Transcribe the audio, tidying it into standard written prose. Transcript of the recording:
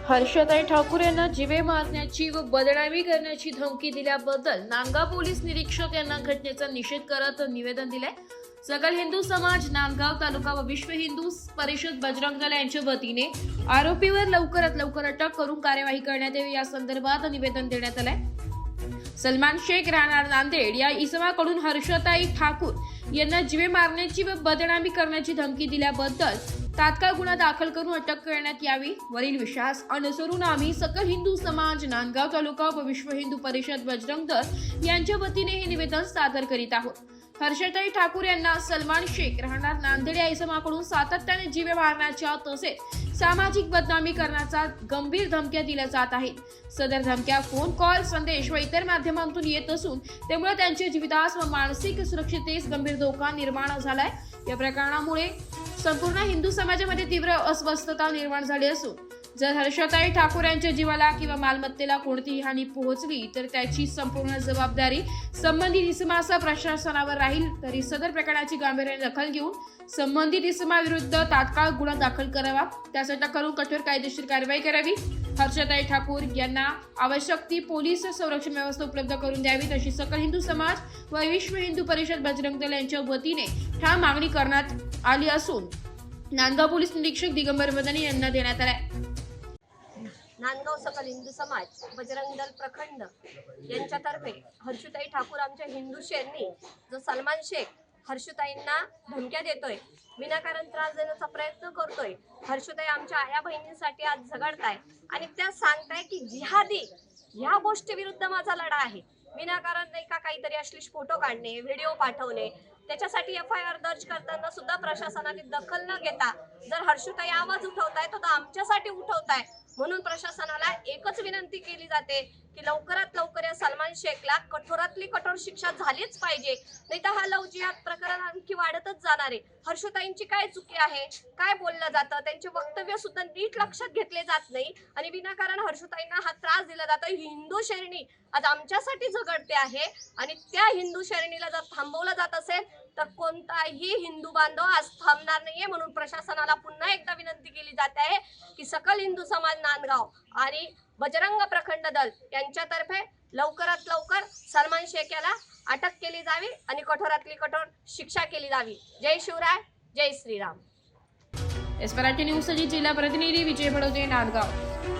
हर्षताई ठाकूर यांना जीवे मारण्याची व बदनामी करण्याची धमकी दिल्याबद्दल नांदगाव पोलीस निरीक्षक यांना घटनेचा निषेध करत निवेदन दिले। सकल हिंदू समाज नांदगाव तालुका व विश्व हिंदू परिषद बजरंग दल यांच्या वतीने आरोपीवर लवकरात लवकर अटक करून कार्यवाही करण्यात यावी या संदर्भात निवेदन देण्यात आले। सलमान शेख राहणार नांदेड या इसमाकडून हर्षताई ठाकूर यांना जीवे मारण्याची व बदनामी करण्याची धमकी दिल्याबद्दल तात्काळ गुन्हा दाखल करून अटक करण्यात यावी। वरील विश्वास अनुसरून आम्ही सकल हिंदू समाज नांदगाव तालुका व विश्व हिंदू परिषद बजरंग दल यांच्या वतीने हे निवेदन सादर करीत आहोत। हर्षताई ठाकूर यांना सलमान शेख राहणार नांदेड या इसमाकडून सातत्याने जीवे मारण्याच्या तसेच सामाजिक बदनामी करण्याचा गंभीर धमक्या दिल्या जात आहेत। सदर धमक्या फोन कॉल संदेश व इतर माध्यमांतून येत असून त्यामुळे त्यांच्या जीवितास व मानसिक सुरक्षिततेस गंभीर धोका निर्माण झालाय। या प्रकरणामुळे संपूर्ण हिंदू समाजामध्ये तीव्र अस्वस्थता निर्माण झाली असून जर हर्षताई ठाकूर यांच्या जीवाला किंवा मालमत्तेला कोणतीही हानी पोहोचली तर त्याची संपूर्ण जबाबदारी संबंधित इसमाचा प्रशासनावर राहील। तरी सदर प्रकरणाची गांभीर्याने दखल घेऊन संबंधित इसमाविरुद्ध तात्काळ गुन्हा दाखल करावा, त्यासाठी करून कठोर कायदेशीर कारवाई करावी। हर्षताई ठाकूर यांना आवश्यक ती पोलीस संरक्षण व्यवस्था उपलब्ध करून द्यावी अशी सकल हिंदू समाज व विश्व हिंदू परिषद बजरंग दल यांच्या वतीने ठाम मागणी करण्यात आली असून नांदगाव पोलीस निरीक्षक दिगंबर मदनी यांना देण्यात आले। नांदगाव सकल हिंदू समाज बजरंग दल प्रखंड यांच्यातर्फे हर्षताई ठाकूर आमच्या हिंदू शेरनी जो सलमान शेख हर्षताईंना धमक्या देतोय, विनाकारण त्रास देण्याचा प्रयत्न करतोय। हर्षताई आमच्या आया बहिणींसाठी आज झगडताय आणि त्या सांगताय की जिहादी ह्या गोष्टी विरुद्ध माझा लढा आहे। विनाकारण नाही का काहीतरी अश्लील फोटो काढणे, व्हिडिओ पाठवणे, त्याच्यासाठी FIR दर्ज करताना सुद्धा प्रशासनाने दखल न घेता जर हर्षताई आवाज उठवताय तर आमच्यासाठी उठवताय। म्हणून प्रशासनाला एकच विनंती केली जाते की लवकरात लवकर या सलमान शेखला कठोरातली कठोर शिक्षा झालीच पाहिजे, नाही तर हा लव जिहाद प्रकरण आणखी वाढतच जाणार आहे। हर्षताईंची काय चुकी आहे, काय बोललं जातं, त्यांचे वक्तव्य सुद्धा नीट लक्षात घेतले जात नाही आणि विनाकारण हर्षताईंना हा त्रास दिला जातो। हिंदू शैरणी आज आमच्यासाठी झगडते आहे आणि त्या हिंदू शैरणीला जर थांबवलं जात असेल तर कोणताही हिंदू बांधव आज थांबणार नाहीये। म्हणून प्रशासनाला पुन्हा एकदा विनंती केली जाते आहे की सकल हिंदू समाज नांदगाव आणि बजरंग प्रखंड दल यांच्यातर्फे लवकरात लवकर सलमान शेख याला अटक केली जावी आणि कठोरातली कठोर शिक्षा केली जावी। जय शिवराय, जय श्रीराम। मराठी न्यूज साठी जिल्हा प्रतिनिधी विजय बडोदे नांदगाव।